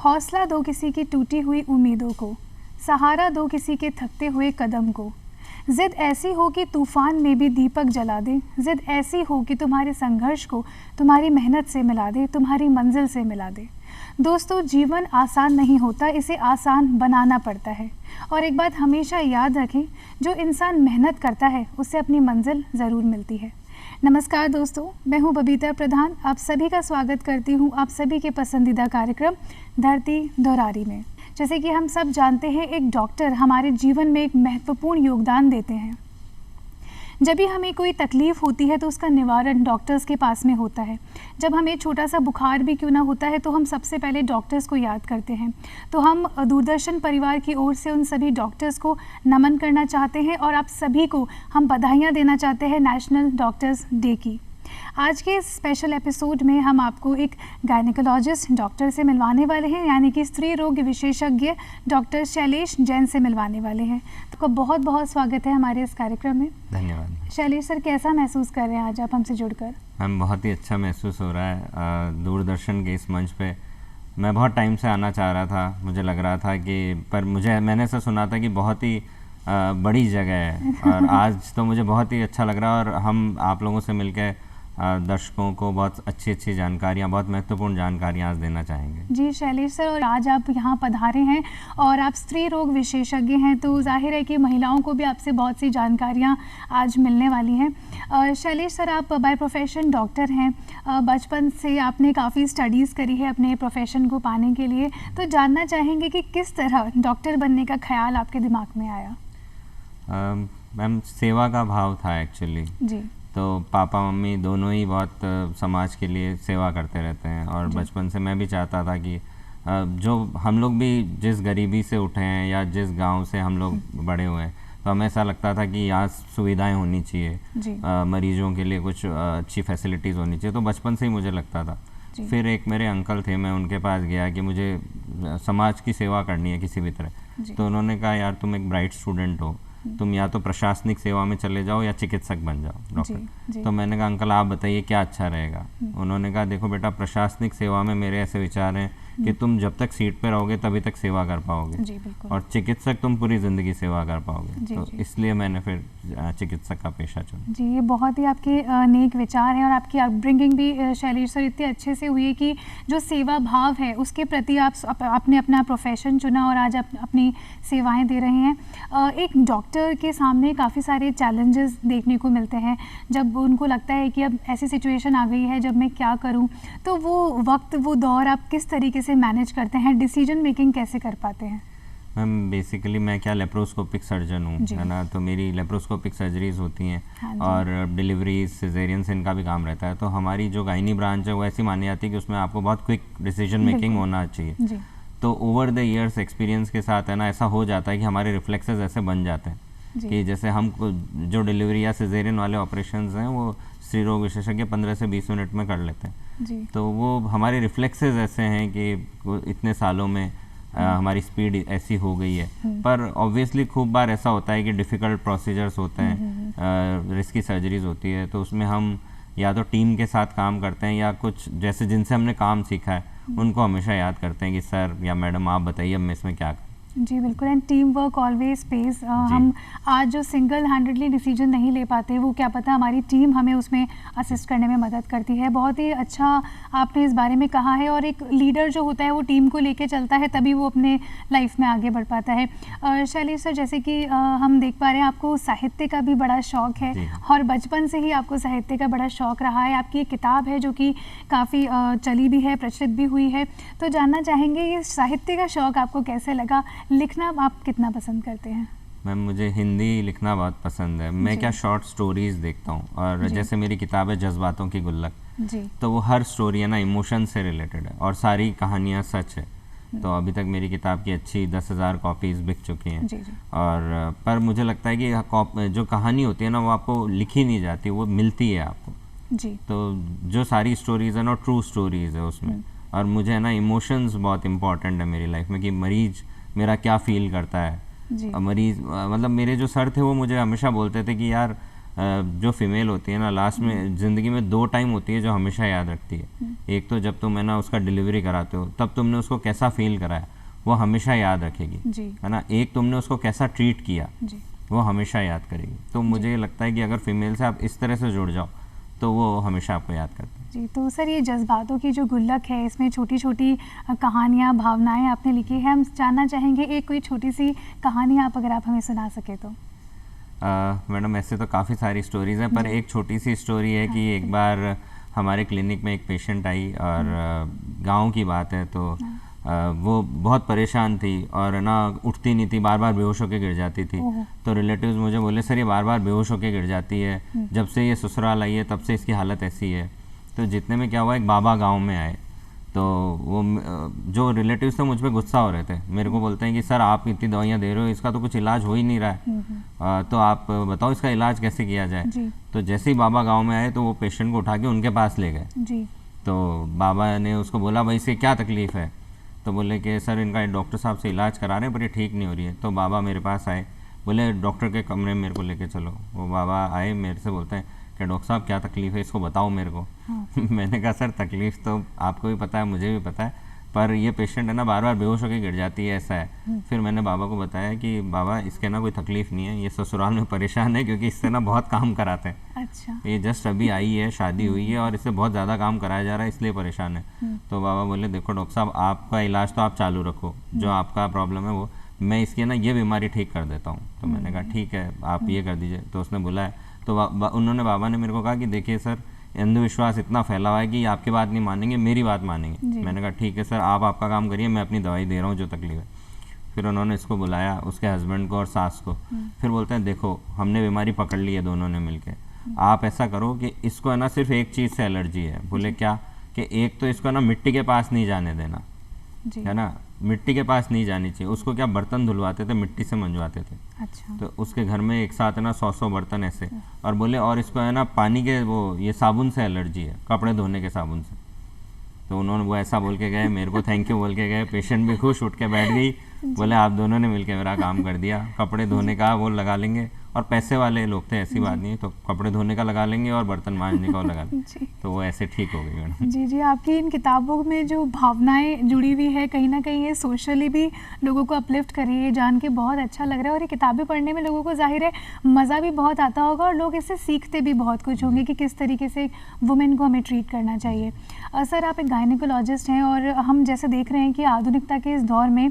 हौसला दो किसी की टूटी हुई उम्मीदों को, सहारा दो किसी के थकते हुए कदम को। ज़िद ऐसी हो कि तूफ़ान में भी दीपक जला दे, ज़िद ऐसी हो कि तुम्हारे संघर्ष को तुम्हारी मेहनत से मिला दे, तुम्हारी मंजिल से मिला दे। दोस्तों, जीवन आसान नहीं होता, इसे आसान बनाना पड़ता है। और एक बात हमेशा याद रखें, जो इंसान मेहनत करता है उसे अपनी मंजिल ज़रूर मिलती है। नमस्कार दोस्तों, मैं हूं बबीता प्रधान। आप सभी का स्वागत करती हूं आप सभी के पसंदीदा कार्यक्रम धरती धौरारी में। जैसे कि हम सब जानते हैं, एक डॉक्टर हमारे जीवन में एक महत्वपूर्ण योगदान देते हैं। जब भी हमें कोई तकलीफ़ होती है तो उसका निवारण डॉक्टर्स के पास में होता है। जब हमें छोटा सा बुखार भी क्यों ना होता है तो हम सबसे पहले डॉक्टर्स को याद करते हैं। तो हम दूरदर्शन परिवार की ओर से उन सभी डॉक्टर्स को नमन करना चाहते हैं और आप सभी को हम बधाइयाँ देना चाहते हैं नेशनल डॉक्टर्स डे की। आज के इस स्पेशल एपिसोड में हम आपको एक गायनेकोलॉजिस्ट डॉक्टर से मिलवाने वाले हैं, यानी कि स्त्री रोग विशेषज्ञ डॉक्टर शैलेश जैन से मिलवाने वाले हैं। तो बहुत बहुत स्वागत है हमारे इस कार्यक्रम में। धन्यवाद। शैलेश सर, कैसा महसूस कर रहे हैं आज आप हमसे जुड़कर? मैम, बहुत ही अच्छा महसूस हो रहा है। दूरदर्शन के इस मंच पे मैं बहुत टाइम से आना चाह रहा था। मुझे लग रहा था कि मैंने ऐसा सुना था कि बहुत ही बड़ी जगह है और आज तो मुझे बहुत ही अच्छा लग रहा है और हम आप लोगों से मिलकर दर्शकों को बहुत अच्छी जानकारियाँ, बहुत महत्वपूर्ण जानकारियाँ आज देना चाहेंगे। जी शैलेश सर, और आज आप यहाँ पधारे हैं और आप स्त्री रोग विशेषज्ञ हैं, तो जाहिर है कि महिलाओं को भी आपसे बहुत सी जानकारियाँ आज मिलने वाली हैं। शैलेश सर, आप बाय प्रोफेशन डॉक्टर हैं। बचपन से आपने काफ़ी स्टडीज़ करी है अपने प्रोफेशन को पाने के लिए, तो जानना चाहेंगे कि किस तरह डॉक्टर बनने का ख्याल आपके दिमाग में आया? मैम, सेवा का भाव था एक्चुअली। जी। तो पापा मम्मी दोनों ही बहुत समाज के लिए सेवा करते रहते हैं और बचपन से मैं भी चाहता था कि जो हम लोग भी जिस गरीबी से उठे हैं या जिस गांव से हम लोग बड़े हुए हैं, तो हमें ऐसा लगता था कि यहाँ सुविधाएं होनी चाहिए, मरीजों के लिए कुछ अच्छी फैसिलिटीज़ होनी चाहिए। तो बचपन से ही मुझे लगता था। फिर एक मेरे अंकल थे, मैं उनके पास गया कि मुझे समाज की सेवा करनी है किसी भी तरह। तो उन्होंने कहा, यार तुम एक ब्राइट स्टूडेंट हो, तुम या तो प्रशासनिक सेवा में चले जाओ या चिकित्सक बन जाओ डॉक्टर। तो मैंने कहा, अंकल आप बताइए क्या अच्छा रहेगा। उन्होंने कहा, देखो बेटा, प्रशासनिक सेवा में मेरे ऐसे विचार हैं कि तुम जब तक सीट पे रहोगे तभी तक सेवा कर पाओगे और चिकित्सक तुम पूरी ज़िंदगी सेवा कर पाओगे। तो इसलिए मैंने फिर चिकित्सक का पेशा चुना। जी, ये बहुत ही आपके नेक विचार हैं और आपकी अपब्रिंगिंग भी शैलेश सर इतने अच्छे से हुई है कि जो सेवा भाव है उसके प्रति आपने अपना प्रोफेशन चुना और आज आप अपनी सेवाएं दे रहे हैं। एक डॉक्टर के सामने काफ़ी सारे चैलेंजेस देखने को मिलते हैं जब उनको लगता है कि अब ऐसी सिचुएशन आ गई है, जब मैं क्या करूं। तो वो वक्त, वो दौर आप किस तरीके से मैनेज करते हैं? डिसीजन मेकिंग कैसे कर पाते हैं? मैम, बेसिकली मैं क्या लेप्रोस्कोपिक सर्जन हूँ, है ना। तो मेरी लेप्रोस्कोपिक सर्जरीज होती हैं और डिलीवरीज, सिजेरियंस, इनका भी काम रहता है। तो हमारी जो गायनी ब्रांच है वो ऐसी मानी जाती है कि उसमें आपको बहुत क्विक डिसीजन मेकिंग होना चाहिए। तो ओवर द ईयर्स एक्सपीरियंस के साथ, है ना, ऐसा हो जाता है कि हमारे रिफ्लेक्सेस ऐसे बन जाते हैं कि जैसे हम जो डिलीवरी या सिजेरियन वाले ऑपरेशंस हैं वो स्त्री रोग विशेषज्ञ 15 से 20 मिनट में कर लेते हैं। तो वो हमारे रिफ्लेक्सेस ऐसे हैं कि इतने सालों में हमारी स्पीड ऐसी हो गई है। पर ऑब्वियसली खूब बार ऐसा होता है कि डिफ़िकल्ट प्रोसीजर्स होते हैं, रिस्की सर्जरीज होती है, तो उसमें हम या तो टीम के साथ काम करते हैं या कुछ जैसे जिनसे हमने काम सीखा है उनको हमेशा याद करते हैं कि सर या मैडम आप बताइए अब मैं इसमें क्या करूँ। जी बिल्कुल, and team work always page. हम आज जो सिंगल हैंडेडली डिसीजन नहीं ले पाते, वो क्या पता हमारी टीम हमें उसमें असिस्ट करने में मदद करती है। बहुत ही अच्छा आपने इस बारे में कहा है। और एक लीडर जो होता है वो टीम को लेके चलता है, तभी वो अपने लाइफ में आगे बढ़ पाता है। शैलेश सर, जैसे कि हम देख पा रहे हैं आपको साहित्य का भी बड़ा शौक़ है और बचपन से ही आपको साहित्य का बड़ा शौक़ रहा है। आपकी एक किताब है जो कि काफ़ी चली भी है, प्रचलित भी हुई है। तो जानना चाहेंगे ये साहित्य का शौक़ आपको कैसे लगा? लिखना आप कितना पसंद करते हैं? मैम, मुझे हिंदी लिखना बहुत पसंद है। मैं क्या शॉर्ट स्टोरीज देखता हूँ और जैसे मेरी किताब है जज्बातों की गुल्लक, तो वो हर स्टोरी है ना इमोशन से रिलेटेड है और सारी कहानियाँ सच है। तो अभी तक मेरी किताब की अच्छी 10,000 कॉपीज़ बिक चुकी हैं। और पर मुझे लगता है कि जो कहानी होती है ना वो आपको लिखी नहीं जाती, वो मिलती है आपको। तो जो सारी स्टोरीज़ है ना ट्रू स्टोरीज़ है उसमें। और मुझे है ना इमोशंस बहुत इंपॉर्टेंट है मेरी लाइफ में कि मरीज मेरा क्या फील करता है। मरीज मतलब मेरे जो सर थे वो मुझे हमेशा बोलते थे कि यार जो फीमेल होती है ना, लास्ट में ज़िंदगी में 2 टाइम होती है जो हमेशा याद रखती है। एक तो जब तुम है ना उसका डिलीवरी कराते हो, तब तुमने उसको कैसा फील कराया वो हमेशा याद रखेगी, है ना। एक तुमने उसको कैसा ट्रीट किया वो हमेशा याद करेगी। तो मुझे लगता है कि अगर फीमेल से आप इस तरह से जुड़ जाओ तो वो हमेशा आपको याद करते हैं। जी, तो सर ये जज्बातों की जो गुल्लक है, इसमें छोटी छोटी कहानियाँ, भावनाएं आपने लिखी है। हम जानना चाहेंगे एक कोई छोटी सी कहानी आप अगर आप हमें सुना सके तो। मैडम ऐसे तो काफ़ी सारी स्टोरीज़ हैं, पर एक छोटी सी स्टोरी है कि एक बार हमारे क्लिनिक में एक पेशेंट आई और गांव की बात है, तो वो बहुत परेशान थी और ना उठती नहीं थी, बार बार बेहोश होकर गिर जाती थी। तो रिलेटिव्स मुझे बोले सर ये बार बार बेहोश होकर गिर जाती है, जब से ये ससुराल आई है तब से इसकी हालत ऐसी है। तो जितने में क्या हुआ, एक बाबा गांव में आए, तो वो जो रिलेटिव्स थे मुझ पर गुस्सा हो रहे थे। मेरे को बोलते हैं कि सर आप इतनी दवाइयाँ दे रहे हो, इसका तो कुछ इलाज हो ही नहीं रहा है, तो आप बताओ इसका इलाज कैसे किया जाए। तो जैसे ही बाबा गाँव में आए तो वो पेशेंट को उठा के उनके पास ले गए। तो बाबा ने उसको बोला भाई इससे क्या तकलीफ़ है, तो बोले कि सर इनका डॉक्टर साहब से इलाज करा रहे हैं पर ये ठीक नहीं हो रही है। तो बाबा मेरे पास आए, बोले डॉक्टर के कमरे में मेरे को लेके चलो। वो बाबा आए, मेरे से बोलते हैं कि डॉक्टर साहब क्या तकलीफ़ है, इसको बताओ मेरे को। मैंने कहा सर तकलीफ़ तो आपको भी पता है, मुझे भी पता है, पर ये पेशेंट है ना बार बार बेहोश होकर गिर जाती है, ऐसा है। फिर मैंने बाबा को बताया कि बाबा इसके ना कोई तकलीफ़ नहीं है, ये ससुराल में परेशान है क्योंकि इससे ना बहुत काम कराते हैं। अच्छा। ये जस्ट अभी आई है, शादी हुई है और इससे बहुत ज़्यादा काम कराया जा रहा है, इसलिए परेशान है। तो बाबा बोले देखो डॉक्टर साहब आपका इलाज तो आप चालू रखो, जो आपका प्रॉब्लम है वो मैं इसकी ना ये बीमारी ठीक कर देता हूँ। तो मैंने कहा ठीक है आप ये कर दीजिए। तो उसने बुलाया, तो उन्होंने बाबा ने मेरे को कहा कि देखिए सर अंधविश्वास इतना फैला हुआ है कि आपकी बात नहीं मानेंगे, मेरी बात मानेंगे। मैंने कहा ठीक है सर आप आपका काम करिए, मैं अपनी दवाई दे रहा हूँ जो तकलीफ है। फिर उन्होंने इसको बुलाया, उसके हस्बैंड को और सास को। फिर बोलते हैं देखो हमने बीमारी पकड़ ली है दोनों ने मिलके, आप ऐसा करो कि इसको है ना सिर्फ एक चीज़ से एलर्जी है। बोले क्या, कि एक तो इसको ना मिट्टी के पास नहीं जाने देना, है ना, मिट्टी के पास नहीं जानी चाहिए। उसको क्या बर्तन धुलवाते थे, मिट्टी से मंजवाते थे। अच्छा। तो उसके घर में एक साथ है ना 100 बर्तन ऐसे। और बोले और इसको है ना पानी के वो ये साबुन से एलर्जी है, कपड़े धोने के साबुन से। तो उन्होंने वो ऐसा बोल के गए, मेरे को थैंक यू बोल के गए। पेशेंट भी खुश, उठ के बैठ गई, बोले आप दोनों ने मिलकर मेरा काम कर दिया। कपड़े धोने का वो लगा लेंगे, और पैसे वाले लोग थे, ऐसी बात नहीं, तो कपड़े धोने का लगा लेंगे और बर्तन मांजने का लगा लेंगे। तो वो ऐसे ठीक हो गई मैडम। जी जी, आपकी इन किताबों में जो भावनाएं जुड़ी हुई है, कहीं ना कहीं ये सोशली भी लोगों को अपलिफ्ट कर रही है, जान के बहुत अच्छा लग रहा है। और ये किताबें पढ़ने में लोगों को जाहिर है मज़ा भी बहुत आता होगा, और लोग इससे सीखते भी बहुत कुछ होंगे कि किस तरीके से वुमेन को हमें ट्रीट करना चाहिए। सर आप एक गायनेकोलॉजिस्ट हैं, और हम जैसे देख रहे हैं कि आधुनिकता के इस दौर में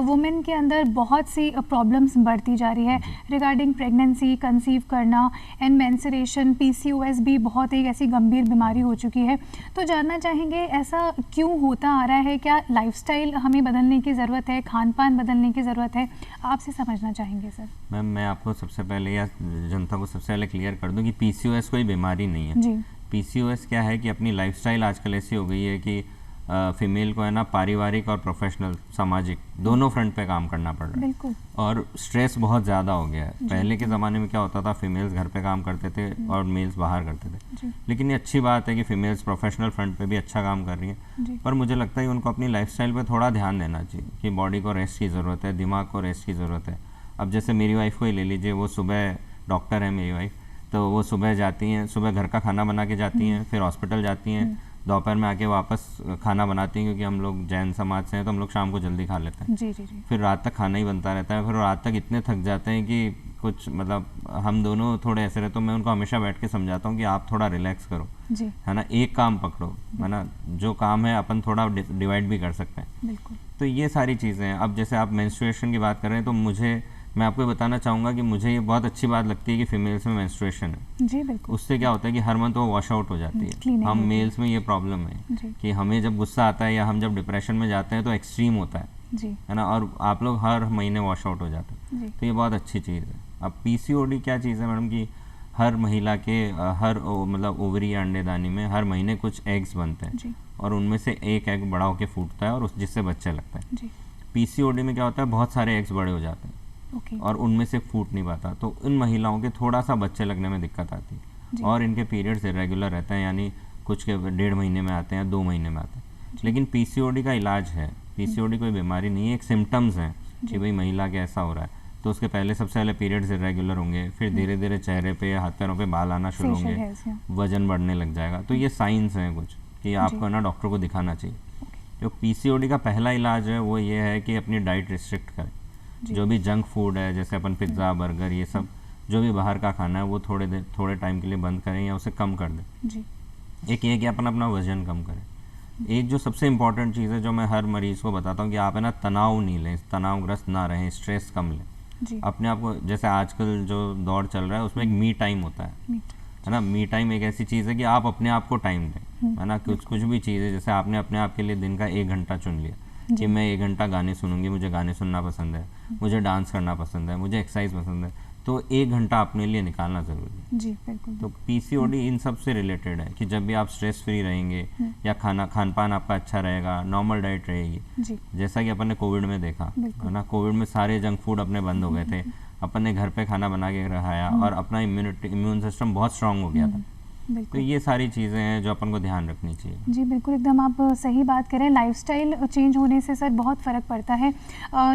वुमेन के अंदर बहुत सी प्रॉब्लम्स बढ़ती जा रही है रिगार्डिंग प्रेगनेंसी, कंसीव करना एंड मेंस्ट्रुएशन। PCOS भी बहुत एक ऐसी गंभीर बीमारी हो चुकी है। तो जानना चाहेंगे ऐसा क्यों होता आ रहा है, क्या लाइफस्टाइल हमें बदलने की ज़रूरत है, खान पान बदलने की ज़रूरत है, आपसे समझना चाहेंगे सर। मैम मैं आपको सबसे पहले या जनता को सबसे पहले क्लियर कर दूं कि PCOS कोई बीमारी नहीं है जी। PCOS क्या है कि अपनी लाइफस्टाइल आजकल ऐसी हो गई है कि फीमेल को है ना पारिवारिक और प्रोफेशनल, सामाजिक दोनों फ्रंट पे काम करना पड़ रहा है। बिल्कुल। और स्ट्रेस बहुत ज़्यादा हो गया है। पहले के ज़माने में क्या होता था, फीमेल्स घर पे काम करते थे और मेल्स बाहर करते थे। लेकिन ये अच्छी बात है कि फीमेल्स प्रोफेशनल फ्रंट पे भी अच्छा काम कर रही है, पर मुझे लगता है कि उनको अपनी लाइफस्टाइल पे थोड़ा ध्यान देना चाहिए कि बॉडी को रेस्ट की ज़रूरत है, दिमाग को रेस्ट की ज़रूरत है। अब जैसे मेरी वाइफ को ही ले लीजिए, वो सुबह डॉक्टर है मेरी वाइफ, तो वो सुबह जाती हैं, सुबह घर का खाना बना के जाती हैं, फिर हॉस्पिटल जाती हैं, दोपहर में आके वापस खाना बनाती हैं, क्योंकि हम लोग जैन समाज से हैं तो हम लोग शाम को जल्दी खा लेते हैं। जी जी जी। फिर रात तक खाना ही बनता रहता है, फिर रात तक इतने थक जाते हैं कि कुछ मतलब हम दोनों थोड़े ऐसे रहते, तो मैं उनको हमेशा बैठ के समझाता हूँ कि आप थोड़ा रिलैक्स करो जी, है ना, एक काम पकड़ो, है ना, जो काम है अपन थोड़ा डिवाइड भी कर सकते हैं। बिल्कुल। तो ये सारी चीज़ें हैं। अब जैसे आप मेंस्ट्रुएशन की बात कर रहे हैं, तो मैं आपको बताना चाहूँगा कि मुझे ये बहुत अच्छी बात लगती है कि फीमेल्स में मेंस्ट्रुएशन है। जी बिल्कुल। उससे क्या होता है कि हर मंथ वो वॉश आउट हो जाती है। हम मेल्स में ये प्रॉब्लम है कि हमें जब गुस्सा आता है या हम जब डिप्रेशन में जाते हैं तो एक्सट्रीम होता है ना, और आप लोग हर महीने वॉश आउट हो जाते हैं, तो ये बहुत अच्छी चीज़ है। अब PCOD क्या चीज़ है मैडम कि हर महिला के हर मतलब ओवरी या अंडेदानी में हर महीने कुछ एग्स बनते हैं, और उनमें से एक एग बड़ा होकर फूटता है और जिससे बच्चा लगता है। PCOD में क्या होता है, बहुत सारे एग्स बड़े हो जाते हैं और उनमें से फूट नहीं पाता, तो उन महिलाओं के थोड़ा सा बच्चे लगने में दिक्कत आती है, और इनके पीरियड्स इरेगुलर रहते हैं, यानी कुछ के 1.5 महीने में आते हैं, 2 महीने में आते हैं। लेकिन PCOD का इलाज है, PCOD कोई बीमारी नहीं है, एक सिम्टम्स हैं कि भाई महिला के ऐसा हो रहा है। तो उसके पहले सबसे पहले पीरियड्स इरेगुलर होंगे, फिर धीरे धीरे चेहरे पे हाथ पैरों पे बाल आना शुरू होंगे, वजन बढ़ने लग जाएगा। तो ये साइंस हैं कुछ कि आपको ना डॉक्टर को दिखाना चाहिए। जो पीसीओडी का पहला इलाज है वो ये है कि अपनी डाइट रिस्ट्रिक्ट करें। जो भी जंक फूड है, जैसे अपन पिज़्ज़ा, बर्गर, ये सब जो भी बाहर का खाना है वो थोड़े टाइम के लिए बंद करें या उसे कम कर दें। एक ये कि अपन अपना वजन कम करें। एक जो सबसे इम्पॉर्टेंट चीज़ है जो मैं हर मरीज़ को बताता हूँ कि आप है ना तनाव नहीं लें, तनावग्रस्त ना रहें, स्ट्रेस कम लें। अपने आप को, जैसे आजकल जो दौर चल रहा है उसमें एक मी टाइम होता है ना। मी टाइम एक ऐसी चीज़ है कि आप अपने आप को टाइम दें, है ना। कुछ भी चीज़ है, जैसे आपने अपने आप के लिए दिन का 1 घंटा चुन लिया कि मैं 1 घंटा गाने सुनूंगी, मुझे गाने सुनना पसंद है, मुझे डांस करना पसंद है, मुझे एक्सरसाइज पसंद है, तो 1 घंटा अपने लिए निकालना ज़रूरी है। जी बिल्कुल। तो पीसीओडी इन सब से रिलेटेड है कि जब भी आप स्ट्रेस फ्री रहेंगे या खान पान आपका अच्छा रहेगा, नॉर्मल डाइट रहेगी, जैसा कि अपन ने कोविड में देखा है ना। कोविड में सारे जंक फूड अपने बंद हो गए थे, अपन ने घर पे खाना बना के खाया और अपना इम्यून सिस्टम बहुत स्ट्रांग हो गया था। तो ये सारी चीज़ें हैं जो अपन को ध्यान रखनी चाहिए। जी बिल्कुल, एकदम आप सही बात करें। लाइफस्टाइल चेंज होने से सर बहुत फ़र्क पड़ता है।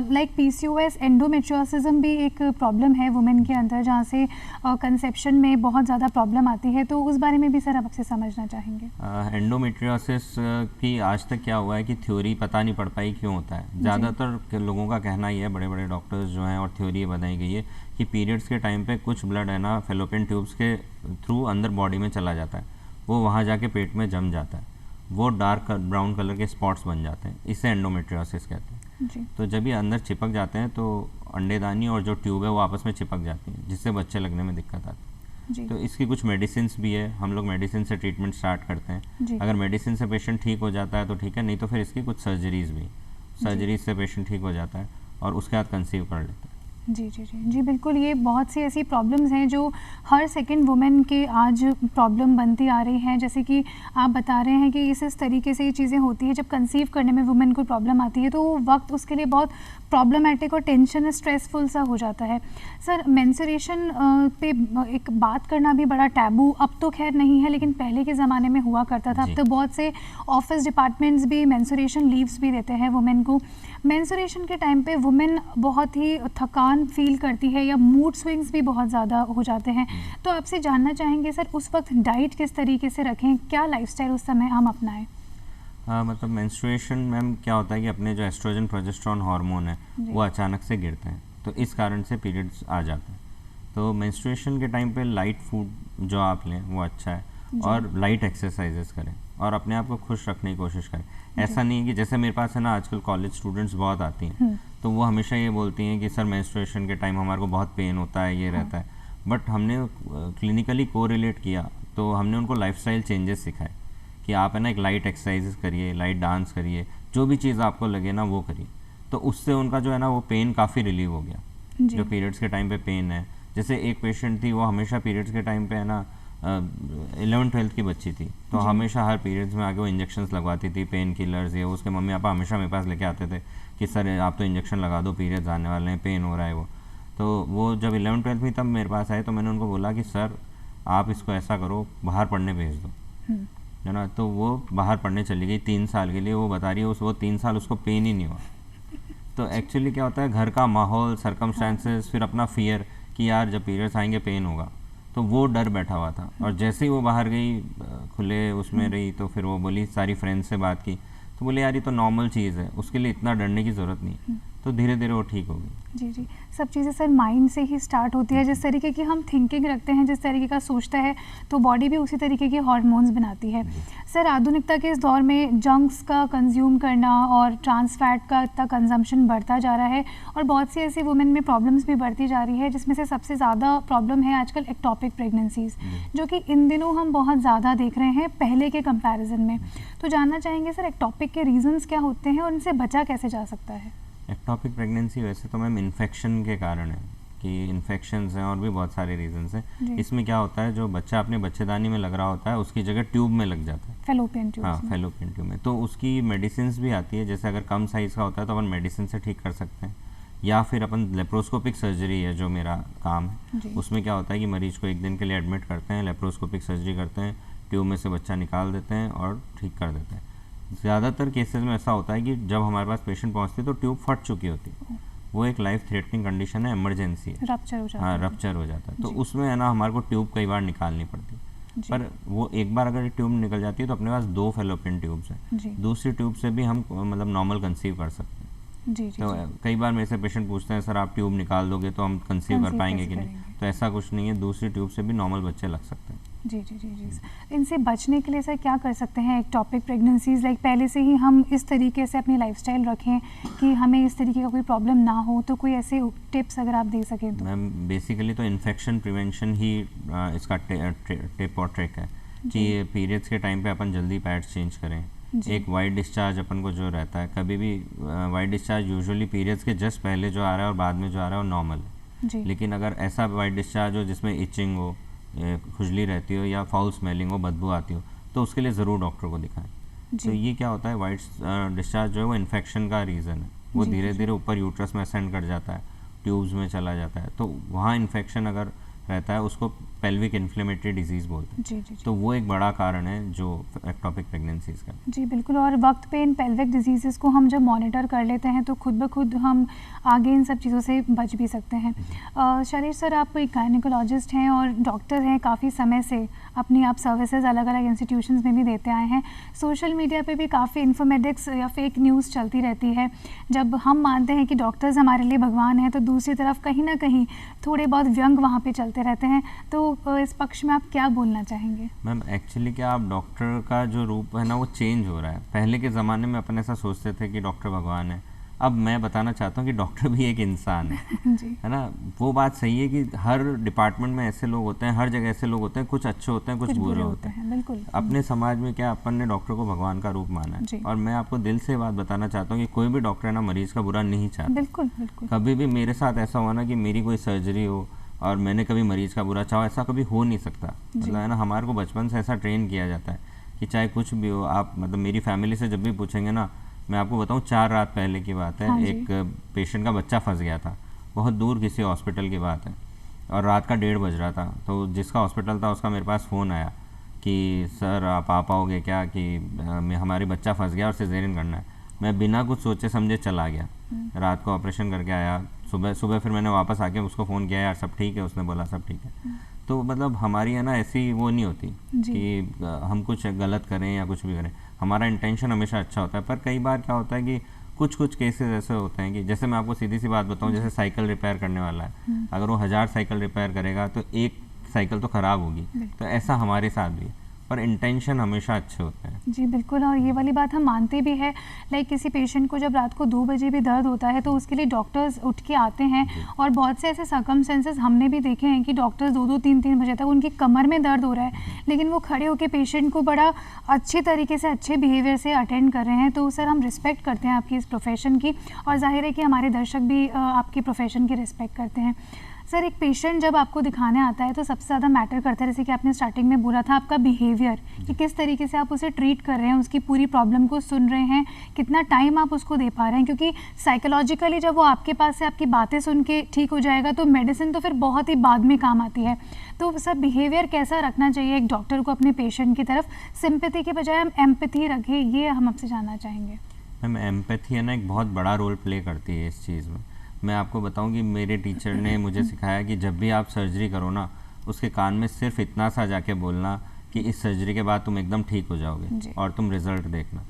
लाइक पीसीओएस, एंडोमेट्रियोसिज्म भी एक प्रॉब्लम है वुमेन के अंदर, जहाँ से कंसेप्शन में बहुत ज़्यादा प्रॉब्लम आती है, तो उस बारे में भी सर आपसे समझना चाहेंगे। एंडोमेट्रियोसिस की आज तक क्या हुआ है कि थ्योरी पता नहीं पड़ पाई क्यों होता है। ज़्यादातर लोगों का कहना ये है, बड़े बड़े डॉक्टर्स जो हैं, और थ्योरी ये बताई गई है कि पीरियड्स के टाइम पे कुछ ब्लड है ना फेलोपियन ट्यूब्स के थ्रू अंदर बॉडी में चला जाता है, वो वहाँ जाके पेट में जम जाता है, वो डार्क ब्राउन कलर के स्पॉट्स बन जाते हैं, इसे एंडोमेट्रियोसिस कहते हैं जी। तो जब ये अंदर चिपक जाते हैं तो अंडेदानी और जो ट्यूब है वो आपस में चिपक जाती हैं, जिससे बच्चे लगने में दिक्कत आती है। तो इसकी कुछ मेडिसिन भी है, हम लोग मेडिसिन से ट्रीटमेंट स्टार्ट करते हैं। अगर मेडिसिन से पेशेंट ठीक हो जाता है तो ठीक है, नहीं तो फिर इसकी कुछ सर्जरीज भी, सर्जरीज से पेशेंट ठीक हो जाता है और उसके बाद कंसीव कर लेता है। जी जी जी जी बिल्कुल। ये बहुत सी ऐसी प्रॉब्लम्स हैं जो हर सेकंड वुमेन के आज प्रॉब्लम बनती आ रही हैं। जैसे कि आप बता रहे हैं कि इस तरीके से ये चीज़ें होती हैं, जब कंसीव करने में वुमेन को प्रॉब्लम आती है तो वो वक्त उसके लिए बहुत प्रॉब्लमेटिक और टेंशन स्ट्रेसफुल सा हो जाता है। सर, मेंस्ट्रुएशन पे एक बात करना भी बड़ा टैबू, अब तो खैर नहीं है, लेकिन पहले के ज़माने में हुआ करता था। अब तो बहुत से ऑफिस डिपार्टमेंट्स भी मेंस्ट्रुएशन लीव्स भी देते हैं वुमेन को। मेंस्ट्रुएशन के टाइम पे वुमेन बहुत ही थकान फील करती है या मूड स्विंग्स भी बहुत ज़्यादा हो जाते हैं, तो आपसे जानना चाहेंगे सर, उस वक्त डाइट किस तरीके से रखें, क्या लाइफस्टाइल उस समय हम अपनाएं? मतलब मेंस्ट्रुएशन में क्या होता है कि अपने जो एस्ट्रोजन प्रोजेस्टेरोन हार्मोन है वो अचानक से गिरते हैं, तो इस कारण से पीरियड्स आ जाते हैं। तो मेंस्ट्रुएशन के टाइम पे लाइट फूड जो आप लें वो अच्छा है, और लाइट एक्सरसाइजेस करें और अपने आप को खुश रखने की कोशिश करें। ऐसा नहीं है कि जैसे मेरे पास है ना आजकल कॉलेज स्टूडेंट्स बहुत आती हैं, तो वो हमेशा ये बोलती हैं कि सर मेंस्ट्रुएशन के टाइम हमारे को बहुत पेन होता है, ये रहता है। बट हमने क्लिनिकली कोरिलेट किया तो हमने उनको लाइफस्टाइल चेंजेस सिखाए कि आप है ना एक लाइट एक्सरसाइजेस करिए, लाइट डांस करिए, जो भी चीज़ आपको लगे ना वो करिए, तो उससे उनका जो है ना वो पेन काफ़ी रिलीव हो गया। जो पीरियड्स के टाइम पे पेन है, जैसे एक पेशेंट थी वो हमेशा पीरियड्स के टाइम पे है ना 11th-12th की बच्ची थी, तो हमेशा हर पीरियड्स में आके वो इंजेक्शंस लगवाती थी, पेन किलर्स, ये उसके मम्मी पापा हमेशा मेरे पास लेके आते थे कि सर आप तो इंजेक्शन लगा दो, पीरियड्स आने वाले हैं, पेन हो रहा है वो। तो वो जब 11th-12th में तब मेरे पास आए तो मैंने उनको बोला कि सर आप इसको ऐसा करो, बाहर पढ़ने भेज दो, है ना। तो वो बाहर पढ़ने चली गई 3 साल के लिए। वो बता रही है वो 3 साल उसको पेन ही नहीं हुआ। तो एक्चुअली क्या होता है, घर का माहौल, सर्कमस्टांसेस, फिर अपना फियर कि यार जब पीरियड्स आएंगे पेन होगा, तो वो डर बैठा हुआ था। और जैसे ही वो बाहर गई, खुले उसमें रही, तो फिर वो बोली, सारी फ्रेंड्स से बात की तो बोले यार ये तो नॉर्मल चीज़ है, उसके लिए इतना डरने की ज़रूरत नहीं। तो धीरे धीरे वो ठीक होगी। जी जी, सब चीज़ें सर माइंड से ही स्टार्ट होती है। जिस तरीके की हम थिंकिंग रखते हैं, जिस तरीके का सोचता है, तो बॉडी भी उसी तरीके के हार्मोन्स बनाती है। सर, आधुनिकता के इस दौर में जंक्स का कंज्यूम करना और ट्रांस फैट का इतना कंजम्पशन बढ़ता जा रहा है, और बहुत सी ऐसी वुमेन में प्रॉब्लम्स भी बढ़ती जा रही है, जिसमें से सबसे ज़्यादा प्रॉब्लम है आजकल एक्टोपिक प्रेगनेंसीज, जो कि इन दिनों हम बहुत ज़्यादा देख रहे हैं पहले के कंपैरिजन में। तो जानना चाहेंगे सर, एक्टोपिक के रीजंस क्या होते हैं और इनसे बचा कैसे जा सकता है? एक्टोपिक प्रेगनेंसी वैसे तो मैम इन्फेक्शन के कारण है, कि इन्फेक्शंस हैं और भी बहुत सारे रीजंस हैं। इसमें क्या होता है, जो बच्चा अपने बच्चेदानी में लग रहा होता है उसकी जगह ट्यूब में लग जाता है, फेलोपियन ट्यूब। हाँ, फेलोपियन ट्यूब में। तो उसकी मेडिसिन भी आती है, जैसे अगर कम साइज़ का होता है तो अपन मेडिसिन से ठीक कर सकते हैं, या फिर अपन लेप्रोस्कोपिक सर्जरी है जो मेरा काम है, उसमें क्या होता है कि मरीज को 1 दिन के लिए एडमिट करते हैं, लेप्रोस्कोपिक सर्जरी करते हैं, ट्यूब में से बच्चा निकाल देते हैं और ठीक कर देते हैं। ज़्यादातर केसेस में ऐसा होता है कि जब हमारे पास पेशेंट पहुंचती है तो ट्यूब फट चुकी होती है, वो एक लाइफ थ्रेटनिंग कंडीशन है, इमरजेंसी है, रप्चर हो जाता है। हाँ रप्चर हो जाता है। तो उसमें है ना हमारे को ट्यूब कई बार निकालनी पड़ती है, पर वो एक बार अगर ट्यूब निकल जाती है तो अपने पास 2 फैलोपियन ट्यूब्स हैं, दूसरी ट्यूब से भी हम मतलब नॉर्मल कंसीव कर सकते हैं। तो कई बार मेरे से पेशेंट पूछते हैं सर आप ट्यूब निकाल दोगे तो हम कंसीव कर पाएंगे कि नहीं, तो ऐसा कुछ नहीं है, दूसरी ट्यूब से भी नॉर्मल बच्चे लग सकते हैं। जी जी जी जी। इनसे बचने के लिए सर क्या कर सकते हैं? एक टॉपिक प्रेगनेंसीज लाइक पहले से ही हम इस तरीके से अपनी लाइफस्टाइल रखें कि हमें इस तरीके का कोई प्रॉब्लम ना हो, तो कोई ऐसे टिप्स अगर आप दे सकें तो। मैम बेसिकली तो इन्फेक्शन प्रिवेंशन ही इसका टिप और ट्रिक है कि पीरियड्स के टाइम पे अपन जल्दी पैड्स चेंज करें। एक वाइट डिस्चार्ज अपन को जो रहता है, कभी भी वाइट डिस्चार्ज यूजुअली पीरियड्स के जस्ट पहले जो आ रहा है और बाद में जो आ रहा है वो नॉर्मल है, लेकिन अगर ऐसा वाइट डिस्चार्ज हो जिसमें इचिंग हो, खुजली रहती हो या फाउल स्मेलिंग हो, बदबू आती हो, तो उसके लिए ज़रूर डॉक्टर को दिखाएं। तो ये क्या होता है, वाइट डिस्चार्ज जो है वो इन्फेक्शन का रीज़न है, वो धीरे धीरे ऊपर यूट्रस में असेंड कर जाता है, ट्यूब्स में चला जाता है, तो वहाँ इन्फेक्शन अगर रहता है उसको पेल्विक इन्फ्लेमेटरी डिजीज़ बोलते हैं। तो वो एक बड़ा कारण है जो एक्टोपिक प्रेगनेंसीज का। जी बिल्कुल, और वक्त पे इन पेल्विक डिजीज़ को हम जब मॉनिटर कर लेते हैं तो खुद ब खुद हम आगे इन सब चीज़ों से बच भी सकते हैं। शरीश सर, आप एक गायनेकोलॉजिस्ट हैं और डॉक्टर हैं, काफ़ी समय से अपनी आप सर्विसेज अलग अलग इंस्टीट्यूशंस में भी देते आए हैं। सोशल मीडिया पे भी काफ़ी इन्फॉर्मेटिक्स या फेक न्यूज़ चलती रहती है। जब हम मानते हैं कि डॉक्टर्स हमारे लिए भगवान हैं, तो दूसरी तरफ कहीं ना कहीं थोड़े बहुत व्यंग वहाँ पे चलते रहते हैं, तो इस पक्ष में आप क्या बोलना चाहेंगे? मैम एक्चुअली क्या, आप डॉक्टर का जो रूप है ना वो चेंज हो रहा है। पहले के ज़माने में अपन ऐसा सोचते थे कि डॉक्टर भगवान है, अब मैं बताना चाहता हूँ कि डॉक्टर भी एक इंसान है है ना। वो बात सही है कि हर डिपार्टमेंट में ऐसे लोग होते हैं, हर जगह ऐसे लोग होते हैं, कुछ अच्छे होते हैं, कुछ बुरे होते हैं। बिल्कुल। अपने समाज में क्या अपन ने डॉक्टर को भगवान का रूप माना है, और मैं आपको दिल से बात बताना चाहता हूँ कि कोई भी डॉक्टर है ना मरीज का बुरा नहीं चाहता। बिल्कुल बिल्कुल। कभी भी मेरे साथ ऐसा हुआ ना कि मेरी कोई सर्जरी हो और मैंने कभी मरीज का बुरा चाहा, ऐसा कभी हो नहीं सकता। मतलब है ना, हमारे को बचपन से ऐसा ट्रेन किया जाता है कि चाहे कुछ भी हो, आप मतलब मेरी फैमिली से जब भी पूछेंगे ना, मैं आपको बताऊं 4 रात पहले की बात है, एक पेशेंट का बच्चा फंस गया था, बहुत दूर किसी हॉस्पिटल की बात है, और रात का 1:30 बज रहा था। तो जिसका हॉस्पिटल था उसका मेरे पास फ़ोन आया कि सर आप आ पाओगे क्या, कि हमारी बच्चा फंस गया और सिजेरियन करना है। मैं बिना कुछ सोचे समझे चला गया, रात को ऑपरेशन करके आया। सुबह फिर मैंने वापस आके उसको फ़ोन किया, यार सब ठीक है, उसने बोला सब ठीक है। तो मतलब हमारी है ना ऐसी वो नहीं होती कि हम कुछ गलत करें या कुछ भी करें, हमारा इंटेंशन हमेशा अच्छा होता है। पर कई बार क्या होता है कि कुछ केसेस ऐसे होते हैं कि जैसे मैं आपको सीधी सी बात बताऊं, जैसे साइकिल रिपेयर करने वाला है, अगर वो 1000 साइकिल रिपेयर करेगा तो एक साइकिल तो ख़राब होगी। तो ऐसा हमारे साथ भी है, पर इंटेंशन हमेशा अच्छे होते हैं। जी बिल्कुल, और ये वाली बात हम मानते भी है। लाइक किसी पेशेंट को जब रात को 2 बजे भी दर्द होता है तो उसके लिए डॉक्टर्स उठ के आते हैं, और बहुत से ऐसे सर्कमस्टेंसेस हमने भी देखे हैं कि डॉक्टर्स 2-2, 3-3 बजे तक उनकी कमर में दर्द हो रहा है, लेकिन वो खड़े होकर पेशेंट को बड़ा अच्छे तरीके से, अच्छे बिहेवियर से अटेंड कर रहे हैं। तो सर हम रिस्पेक्ट करते हैं आपकी इस प्रोफेशन की, और जाहिर है कि हमारे दर्शक भी आपकी प्रोफेशन की रिस्पेक्ट करते हैं। सर, एक पेशेंट जब आपको दिखाने आता है तो सबसे ज़्यादा मैटर करता है, जैसे कि आपने स्टार्टिंग में बोला था, आपका बिहेवियर, कि किस तरीके से आप उसे ट्रीट कर रहे हैं, उसकी पूरी प्रॉब्लम को सुन रहे हैं, कितना टाइम आप उसको दे पा रहे हैं। क्योंकि साइकोलॉजिकली जब वो आपके पास से आपकी बातें सुन के ठीक हो जाएगा तो मेडिसिन तो फिर बहुत ही बाद में काम आती है। तो सर बिहेवियर कैसा रखना चाहिए एक डॉक्टर को अपने पेशेंट की तरफ? सिंपैथी के बजाय हम एम्पैथी रखें, ये हम आपसे जानना चाहेंगे। मैम एम्पैथी है ना एक बहुत बड़ा रोल प्ले करती है इस चीज़ में। मैं आपको बताऊं कि मेरे टीचर ने मुझे सिखाया कि जब भी आप सर्जरी करो ना, उसके कान में सिर्फ इतना सा जाके बोलना कि इस सर्जरी के बाद तुम एकदम ठीक हो जाओगे और तुम रिजल्ट देखना।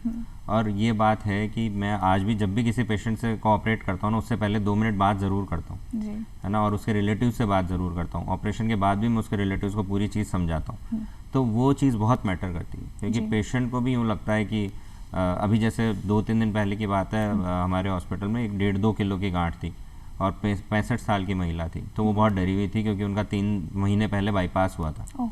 और ये बात है कि मैं आज भी जब भी किसी पेशेंट से कोऑपरेट करता हूँ ना, उससे पहले 2 मिनट बात ज़रूर करता हूँ, है ना, और उसके रिलेटिव से बात ज़रूर करता हूँ। ऑपरेशन के बाद भी मैं उसके रिलेटिव्स को पूरी चीज़ समझाता हूँ। तो वो चीज़ बहुत मैटर करती है, क्योंकि पेशेंट को भी यूँ लगता है कि अभी जैसे 2-3 दिन पहले की बात है, हमारे हॉस्पिटल में एक 1.5-2 किलो की गांठ थी और 65 साल की महिला थी। तो वो बहुत डरी हुई थी क्योंकि उनका 3 महीने पहले बाईपास हुआ था।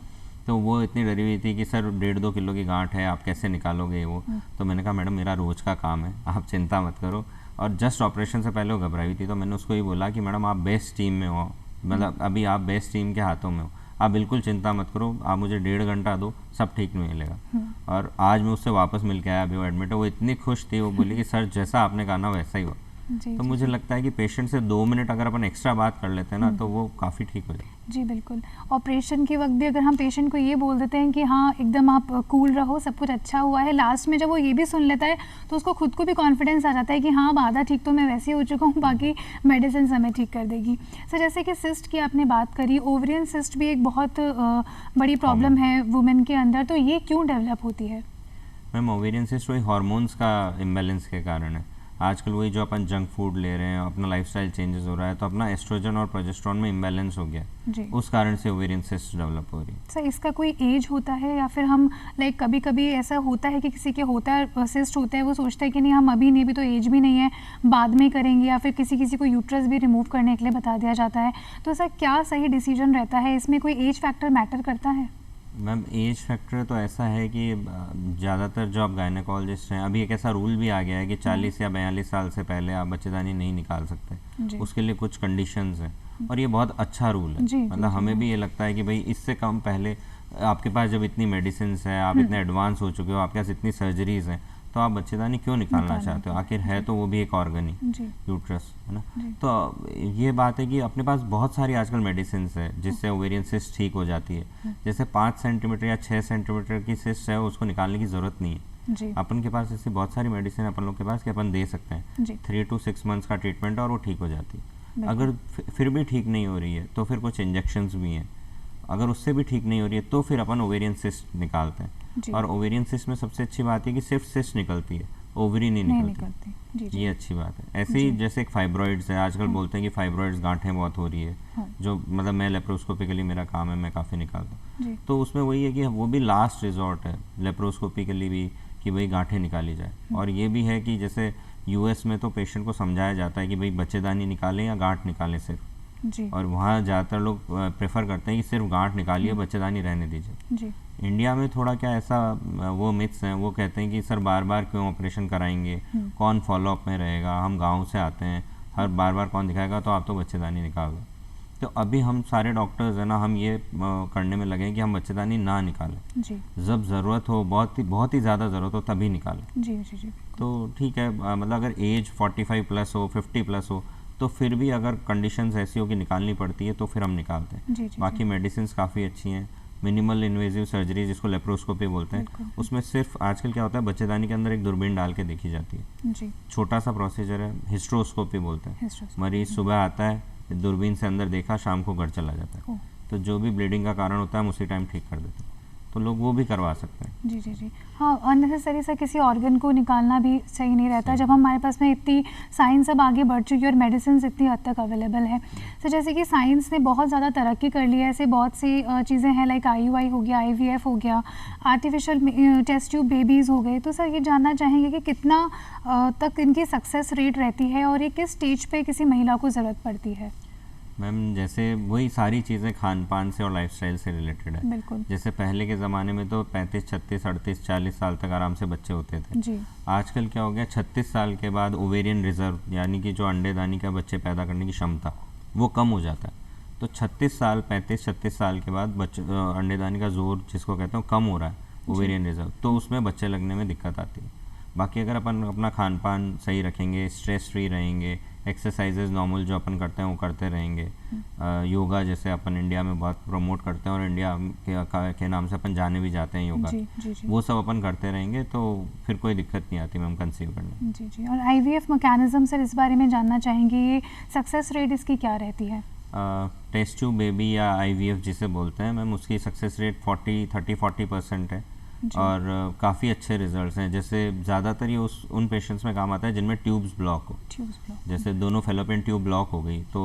तो वो इतनी डरी हुई थी कि सर 1.5-2 किलो की गांठ है, आप कैसे निकालोगे वो। तो मैंने कहा मैडम मेरा रोज़ का काम है, आप चिंता मत करो। और जस्ट ऑपरेशन से पहले वो घबराई हुई थी, तो मैंने उसको ही बोला कि मैडम आप बेस्ट टीम में हो, मतलब अभी आप बेस्ट टीम के हाथों में हो, आप बिल्कुल चिंता मत करो, आप मुझे 1.5 घंटा दो, सब ठीक मिलेगा। और आज मैं उससे वापस मिल के आया, अभी वो एडमिट है। वो इतनी खुश थी, वो बोली कि सर जैसा आपने कहा ना वैसा ही हुआ। तो मुझे लगता है कि पेशेंट से 2 मिनट अगर अपन एक्स्ट्रा बात कर लेते हैं ना तो वो काफ़ी ठीक हो जाए। जी बिल्कुल। ऑपरेशन के वक्त भी अगर हम पेशेंट को ये बोल देते हैं कि हाँ एकदम आप कूल रहो, सब कुछ अच्छा हुआ है, लास्ट में जब वो ये भी सुन लेता है तो उसको खुद को भी कॉन्फिडेंस आ जाता है कि हाँ अब आधा ठीक तो मैं वैसे ही हो चुका हूँ, बाकी मेडिसिन हमें ठीक कर देगी। सर जैसे कि सिस्ट की आपने बात करी, ओवरियन सिस्ट भी एक बहुत बड़ी प्रॉब्लम है वुमेन के अंदर, तो ये क्यों डेवलप होती है? मैम ओवेरियन सिस्ट वही हार्मोन्स का इम्बैलेंस के कारण है। आजकल वही जो अपन जंक फूड ले रहे हैं, अपना लाइफस्टाइल चेंजेस हो रहा है, तो अपना एस्ट्रोजन और प्रोजेस्टेरोन में इम्बैलेंस हो गया जी। उस कारण से ओवेरियन सिस्ट डेवलप हो रही है। सर इसका कोई एज होता है या फिर हम लाइक कभी कभी ऐसा होता है कि किसी के होता है सिस्ट होता है, वो सोचता है कि नहीं हम अभी नहीं, अभी तो एज भी नहीं है, बाद में करेंगे, या फिर किसी को यूट्रस भी रिमूव करने के लिए बता दिया जाता है, तो सर क्या सही डिसीजन रहता है इसमें? कोई एज फैक्टर मैटर करता है? मैम एज फैक्टर तो ऐसा है कि ज़्यादातर जो आप गायनेकोलॉजिस्ट हैं, अभी एक ऐसा रूल भी आ गया है कि 40 या 42 साल से पहले आप बच्चेदानी नहीं निकाल सकते, उसके लिए कुछ कंडीशंस हैं और ये बहुत अच्छा रूल है। मतलब हमें भी ये लगता है कि भाई इससे कम पहले आपके पास जब इतनी मेडिसिन है, आप इतने एडवांस हो चुके हो, आपके पास इतनी सर्जरीज हैं, तो आप बच्चेदानी क्यों निकालना चाहते हो? आखिर है तो वो भी एक ऑर्गन ही, यूट्रस, है ना। तो ये बात है कि अपने पास बहुत सारी आजकल मेडिसिन है जिससे ओवेरियन सिस्ट ठीक हो जाती है। जैसे 5 सेंटीमीटर या 6 सेंटीमीटर की सिस्ट है, उसको निकालने की ज़रूरत नहीं है। अपन के पास ऐसी बहुत सारी मेडिसिन अपन लोग के पास कि अपन दे सकते हैं 3 to 6 मंथ्स का ट्रीटमेंट और वो ठीक हो जाती है। अगर फिर भी ठीक नहीं हो रही है तो फिर कुछ इंजेक्शंस भी हैं। अगर उससे भी ठीक नहीं हो रही है तो फिर अपन ओवेरियन सिस्ट निकालते हैं। और ओवेरियन सिस्ट में सबसे अच्छी बात है कि सिर्फ सिस्ट निकलती है, ओवरी नहीं निकलती। जी। ये अच्छी बात है। ऐसे ही जैसे एक फाइब्रॉइड्स है, आजकल बोलते हैं कि फाइब्रॉइड्स गांठें बहुत हो रही है, जो मतलब मैं लेप्रोस्कोपिकली मेरा काम है, मैं काफ़ी निकालता हूँ, तो उसमें वही है कि वो भी लास्ट रिजॉर्ट है लेप्रोस्कोपिकली भी कि भाई गांठें निकाली जाए। और ये भी है कि जैसे यूएस में तो पेशेंट को समझाया जाता है कि भाई बच्चेदानी निकालें या गांठ निकालें सिर्फ, और वहाँ ज़्यादातर लोग प्रेफर करते हैं कि सिर्फ गांठ निकालिए, बच्चेदानी रहने दीजिए। इंडिया में थोड़ा क्या ऐसा वो मिथ्स हैं, वो कहते हैं कि सर बार बार क्यों ऑपरेशन कराएंगे, कौन फॉलोअप में रहेगा, हम गांव से आते हैं, हर बार बार कौन दिखाएगा, तो आप तो बच्चेदानी निकाल दो। तो अभी हम सारे डॉक्टर्स हैं ना, हम ये करने में लगे कि हम बच्चेदानी ना निकालें, जब ज़रूरत हो, बहुत ही ज़्यादा ज़रूरत हो तभी निकालें। जी। तो ठीक है, मतलब अगर एज 45 प्लस हो, 50 प्लस हो, तो फिर भी अगर कंडीशंस ऐसी हो कि निकालनी पड़ती है तो फिर हम निकालते हैं। बाकी मेडिसिन काफ़ी अच्छी हैं। मिनिमल इन्वेजिव सर्जरी जिसको लेप्रोस्कोपी बोलते हैं, उसमें सिर्फ आजकल क्या होता है, बच्चेदानी के अंदर एक दूरबीन डाल के देखी जाती है। छोटा सा प्रोसीजर है, हिस्ट्रोस्कोपी बोलते हैं। मरीज सुबह आता है, दूरबीन से अंदर देखा, शाम को घर चला जाता है। तो जो भी ब्लीडिंग का कारण होता है हम उसी टाइम ठीक कर देते हैं। तो लोग वो भी करवा सकते हैं। जी। हाँ, अननेसेसरी से किसी ऑर्गन को निकालना भी सही नहीं रहता जब हमारे पास में इतनी साइंस अब आगे बढ़ चुकी है और मेडिसिन इतनी हद तक अवेलेबल है। तो जैसे कि साइंस ने बहुत ज़्यादा तरक्की कर ली है, ऐसे बहुत सी चीज़ें हैं, लाइक IUI हो गया, IVF हो गया, आर्टिफिशियल टेस्ट ट्यूब बेबीज़ हो गए। तो सर ये जानना चाहेंगे कि कितना तक इनकी सक्सेस रेट रहती है और ये किस स्टेज पे किसी महिला को ज़रूरत पड़ती है? मैम जैसे वही सारी चीज़ें खान पान से और लाइफस्टाइल से रिलेटेड है। बिल्कुल। जैसे पहले के ज़माने में तो 35, 36, 38, 40 साल तक आराम से बच्चे होते थे जी। आजकल क्या हो गया, 36 साल के बाद ओवेरियन रिजर्व यानी कि जो अंडेदानी का बच्चे पैदा करने की क्षमता वो कम हो जाता है। तो 36 साल 35-36 साल के बाद बच्चे अंडेदानी का जोर जिसको कहते हैं कम हो रहा है, ओवेरियन रिजर्व, तो उसमें बच्चे लगने में दिक्कत आती है। बाकी अगर अपन अपना खान पान सही रखेंगे, स्ट्रेस फ्री रहेंगे, एक्सरसाइजेज नॉर्मल जो अपन करते हैं वो करते रहेंगे, योगा जैसे अपन इंडिया में बहुत प्रमोट करते हैं और इंडिया के नाम से अपन जाने भी जाते हैं योगा, जी। वो सब अपन करते रहेंगे तो फिर कोई दिक्कत नहीं आती मैम कंसीव करने। जी। और IVF मैकेनिज्म सर इस बारे में जानना चाहेंगे, ये सक्सेस रेट इसकी क्या रहती है? टेस्ट ट्यूब बेबी या IVF जिसे बोलते हैं मैम, उसकी सक्सेस रेट 30-40% है और काफ़ी अच्छे रिजल्ट्स हैं। जैसे ज़्यादातर ये उन पेशेंट्स में काम आता है जिनमें ट्यूब्स ब्लॉक हो, जैसे दोनों फेलोपियन ट्यूब ब्लॉक हो गई तो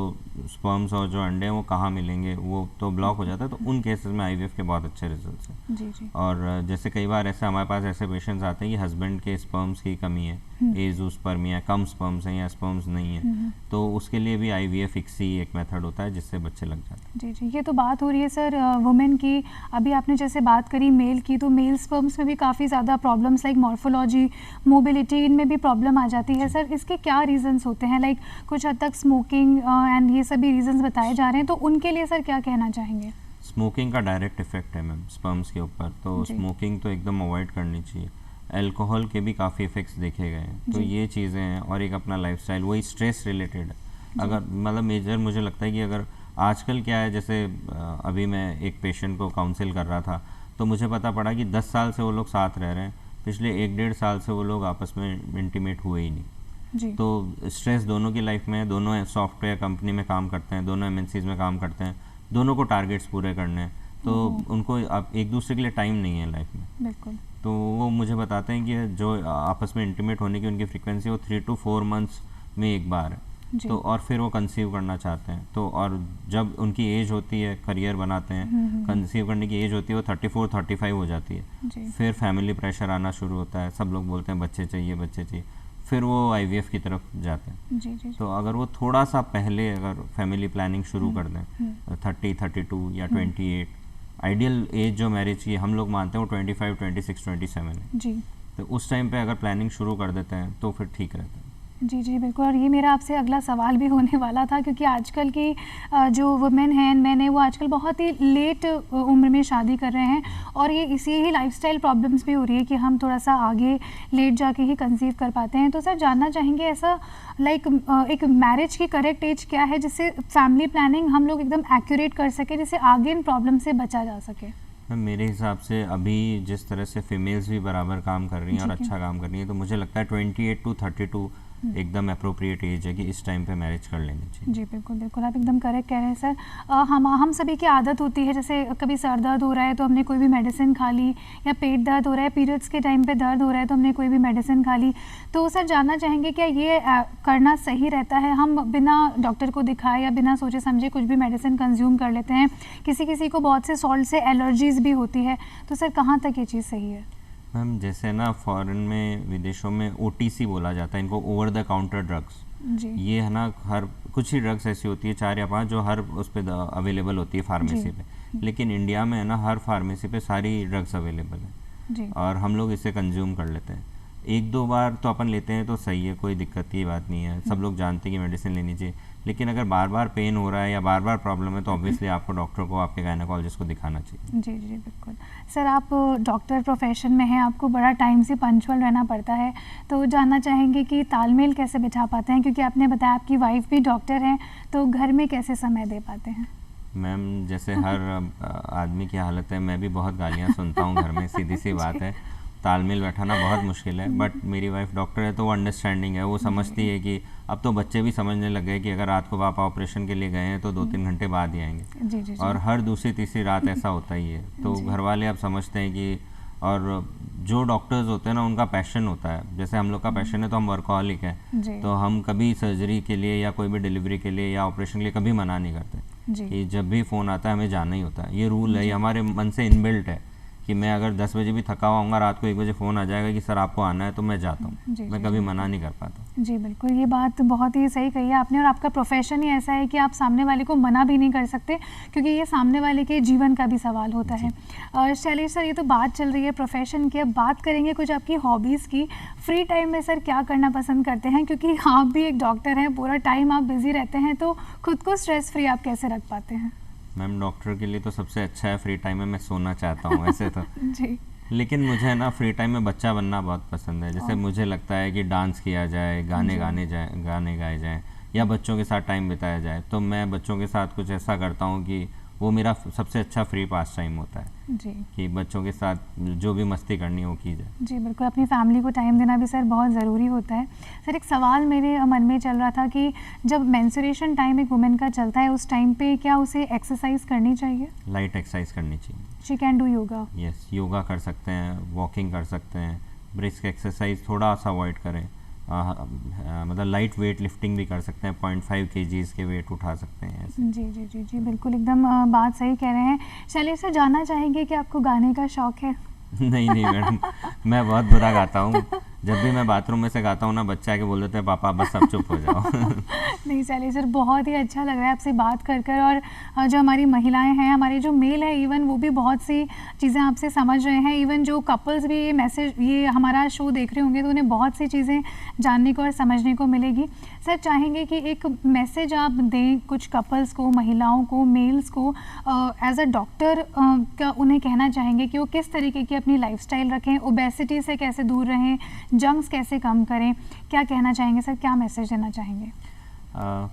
स्पर्म्स और जो अंडे हैं वो कहाँ मिलेंगे, वो तो ब्लॉक हो जाता है। तो उन केसेस में IVF के बहुत अच्छे रिजल्ट्स हैं। जी। और जैसे कई बार ऐसे हमारे पास ऐसे पेशेंट्स आते हैं कि हस्बैंड के स्पर्म्स की कमी है, एज़ोस्पर्मिया, कम स्पर्म्स हैं या स्पर्म्स नहीं है, तो उसके लिए भी IVF फिक्सी एक मेथड होता है जिससे बच्चे लग जाते हैं। जी। ये तो बात हो रही है सर वुमेन की। अभी आपने जैसे बात करी मेल की, तो मेल स्पर्म्स में भी काफ़ी ज़्यादा प्रॉब्लम्स लाइक मॉर्फोलॉजी, मोबिलिटी, इनमें भी प्रॉब्लम आ जाती है। सर इसके क्या रीजंस होते हैं? लाइक कुछ हद तक स्मोकिंग एंड ये सभी रीजंस बताए जा रहे हैं, तो उनके लिए सर क्या कहना चाहेंगे? स्मोकिंग का डायरेक्ट इफेक्ट है मैम स्पर्म्स के ऊपर, तो स्मोकिंग तो एकदम अवॉइड करनी चाहिए। अल्कोहल के भी काफ़ी इफ़ेक्ट्स देखे गए हैं। तो ये चीज़ें हैं, और एक अपना लाइफस्टाइल, वही स्ट्रेस रिलेटेड। अगर मतलब मेजर मुझे लगता है कि अगर आजकल क्या है, जैसे अभी मैं एक पेशेंट को काउंसिल कर रहा था, तो मुझे पता पड़ा कि 10 साल से वो लोग साथ रह रहे हैं, पिछले 1-1.5 साल से वो लोग आपस में इंटीमेट हुए ही नहीं जी। तो स्ट्रेस दोनों की लाइफ में है, दोनों सॉफ्टवेयर कंपनी में काम करते हैं, दोनों एमएनसीज में काम करते हैं, दोनों को टारगेट्स पूरे करने हैं, तो उनको अब एक दूसरे के लिए टाइम नहीं है लाइफ में। बिल्कुल। तो वो मुझे बताते हैं कि जो आपस में इंटीमेट होने की उनकी फ्रीक्वेंसी वो 3 to 4 मंथ्स में एक बार है। तो और फिर वो कंसीव करना चाहते हैं, तो और जब उनकी एज होती है, करियर बनाते हैं, कंसीव करने की एज होती है वो 34-35 हो जाती है। फिर फैमिली प्रेशर आना शुरू होता है, सब लोग बोलते हैं बच्चे चाहिए बच्चे चाहिए, फिर वो आईवीएफ की तरफ जाते हैं। जी। तो अगर वो थोड़ा सा पहले अगर फैमिली प्लानिंग शुरू कर दें 30, 32 या 28, आइडियल एज जो मैरिज की हम लोग मानते हैं वो 25, 26, 27 है जी। तो उस टाइम पे अगर प्लानिंग शुरू कर देते हैं तो फिर ठीक रहता है। जी बिल्कुल। और ये मेरा आपसे अगला सवाल भी होने वाला था, क्योंकि आजकल की जो वुमेन हैं, मैन है, वो आजकल बहुत ही लेट उम्र में शादी कर रहे हैं, और ये इसी ही लाइफस्टाइल प्रॉब्लम्स भी हो रही है कि हम थोड़ा सा आगे लेट जाके ही कंसीव कर पाते हैं। तो सर जानना चाहेंगे ऐसा एक मैरिज की करेक्ट एज क्या है जिससे फैमिली प्लानिंग हम लोग एकदम एक्यूरेट कर सके, जिससे आगे इन प्रॉब्लम से बचा जा सके? मेरे हिसाब से अभी जिस तरह से फीमेल्स भी बराबर काम कर रही हैं और अच्छा काम कर रही हैं, तो मुझे लगता है 28 to 32 एकदम अप्रोप्रिएट एज है कि इस टाइम पे मैरिज कर लेनी चाहिए। जी बिल्कुल, आप एकदम करेक्ट कह रहे हैं सर। हम सभी की आदत होती है, जैसे कभी सर दर्द हो रहा है तो हमने कोई भी मेडिसिन खा ली, या पेट दर्द हो रहा है, पीरियड्स के टाइम पे दर्द हो रहा है तो हमने कोई भी मेडिसिन खा ली। तो सर जानना चाहेंगे क्या ये करना सही रहता है? हम बिना डॉक्टर को दिखाए या बिना सोचे समझे कुछ भी मेडिसिन कंज्यूम कर लेते हैं, किसी को बहुत से सॉल्ट से एलर्जीज भी होती है, तो सर कहाँ तक ये चीज़ सही है? मैम जैसे ना फॉरेन में, विदेशों में OTC बोला जाता है इनको, ओवर द काउंटर ड्रग्स। ये है ना, हर कुछ ही ड्रग्स ऐसी होती है 4 या 5 जो हर उस पर अवेलेबल होती है फार्मेसी पे, लेकिन इंडिया में है ना हर फार्मेसी पे सारी ड्रग्स अवेलेबल है और हम लोग इसे कंज्यूम कर लेते हैं। 1-2 बार तो अपन लेते हैं तो सही है, कोई दिक्कत की बात नहीं है, सब लोग जानते हैं कि मेडिसिन लेनी चाहिए, लेकिन अगर बार बार पेन हो रहा है या बार बार प्रॉब्लम है तो ऑब्वियसली आपको डॉक्टर को, आपके गायनेकोलॉजिस्ट को दिखाना चाहिए। जी बिल्कुल। सर आप डॉक्टर प्रोफेशन में हैं, आपको बड़ा टाइम से पंचुअल रहना पड़ता है, तो जानना चाहेंगे कि तालमेल कैसे बिठा पाते हैं, क्योंकि आपने बताया आपकी वाइफ भी डॉक्टर हैं, तो घर में कैसे समय दे पाते हैं? मैम जैसे हर आदमी की हालत है, मैं भी बहुत गालियाँ सुनता हूँ घर में, सीधी सी बात है, तालमेल बैठाना बहुत मुश्किल है, बट मेरी वाइफ डॉक्टर है तो वो अंडरस्टैंडिंग है, वो समझती है कि अब तो बच्चे भी समझने लग गए कि अगर रात को पापा ऑपरेशन के लिए गए हैं तो 2-3 घंटे बाद ही आएंगे। और हर दूसरी तीसरी रात ऐसा होता ही है, तो घर वाले अब समझते हैं कि, और जो डॉक्टर्स होते हैं ना उनका पैशन होता है, जैसे हम लोग का पैशन है तो हम वर्कहॉलिक है, तो हम कभी सर्जरी के लिए या कोई भी डिलीवरी के लिए या ऑपरेशन के लिए कभी मना नहीं करते कि जब भी फ़ोन आता है हमें जाना ही होता है। ये रूल है, ये हमारे मन से इनबिल्ट है कि मैं अगर 10 बजे भी थका हुआ रात को 1 बजे फ़ोन आ जाएगा कि सर आपको आना है तो मैं जाता हूँ, मैं कभी मना नहीं कर पाता। जी बिल्कुल, ये बात बहुत ही सही कही है आपने, और आपका प्रोफेशन ही ऐसा है कि आप सामने वाले को मना भी नहीं कर सकते, क्योंकि ये सामने वाले के जीवन का भी सवाल होता है। शैलेश सर, ये तो बात चल रही है प्रोफेशन की, अब बात करेंगे कुछ आपकी हॉबीज़ की। फ्री टाइम में सर क्या करना पसंद करते हैं, क्योंकि आप भी एक डॉक्टर हैं, पूरा टाइम आप बिज़ी रहते हैं, तो खुद को स्ट्रेस फ्री आप कैसे रख पाते हैं? मैम डॉक्टर के लिए तो सबसे अच्छा है फ्री टाइम में मैं सोना चाहता हूँ वैसे तो जी। लेकिन मुझे ना फ्री टाइम में बच्चा बनना बहुत पसंद है। जैसे मुझे लगता है कि डांस किया जाए, गाने गाए जाएँ या बच्चों के साथ टाइम बिताया जाए, तो मैं बच्चों के साथ कुछ ऐसा करता हूँ कि वो मेरा सबसे अच्छा फ्री पास टाइम होता है जी, कि बच्चों के साथ जो भी मस्ती करनी हो की जाए। जी बिल्कुल, अपनी फैमिली को टाइम देना भी सर बहुत ज़रूरी होता है। सर एक सवाल मेरे मन में चल रहा था कि जब मेंस्ट्रुएशन टाइम एक वुमेन का चलता है, उस टाइम पे क्या उसे एक्सरसाइज करनी चाहिए? लाइट एक्सरसाइज करनी चाहिए। She can do yoga? Yes, yoga कर सकते हैं, वॉकिंग कर सकते हैं, ब्रिस्क एक्सरसाइज थोड़ा सा अवॉइड करें, मतलब लाइट वेट लिफ्टिंग भी कर सकते हैं, 0.5 kgs के वेट उठा सकते हैं ऐसे। जी जी जी जी बिल्कुल, एकदम बात सही कह रहे हैं। शैलेश सर, जानना चाहेंगे कि आपको गाने का शौक है? नहीं मैडम, मैं बहुत बुरा गाता हूँ, जब भी मैं बाथरूम में से गाता हूँ ना, बच्चे आके बोल देते हैं पापा बस अब चुप हो जाओ। नहीं चलिए सर, बहुत ही अच्छा लग रहा है आपसे बात कर कर। और जो हमारी महिलाएं हैं, हमारे जो मेल है इवन, वो भी बहुत सी चीज़ें आपसे समझ रहे हैं। इवन जो कपल्स भी ये हमारा शो देख रहे होंगे तो उन्हें बहुत सी चीज़ें जानने को और समझने को मिलेगी। सर चाहेंगे कि एक मैसेज आप दें कुछ कपल्स को, महिलाओं को, मेल्स को, एज अ डॉक्टर का उन्हें कहना चाहेंगे कि वो किस तरीके की अपनी लाइफस्टाइल रखें, ओबेसिटी से कैसे दूर रहें, जंक्स कैसे कम करें, क्या कहना चाहेंगे सर, क्या मैसेज देना चाहेंगे?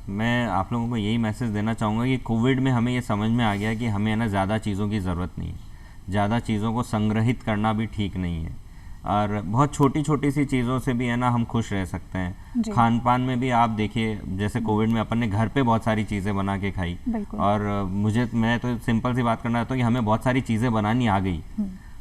मैं आप लोगों को यही मैसेज देना चाहूँगा कि कोविड में हमें ये समझ में आ गया कि हमें है ना ज़्यादा चीज़ों की ज़रूरत नहीं है, ज़्यादा चीज़ों को संग्रहित करना भी ठीक नहीं है, और बहुत छोटी छोटी सी चीज़ों से भी है ना हम खुश रह सकते हैं। खान पान में भी आप देखिए, जैसे कोविड में अपन ने घर पे बहुत सारी चीज़ें बना के खाई, और मैं तो सिंपल सी बात करना चाहता हूँ कि हमें बहुत सारी चीज़ें बनानी आ गई,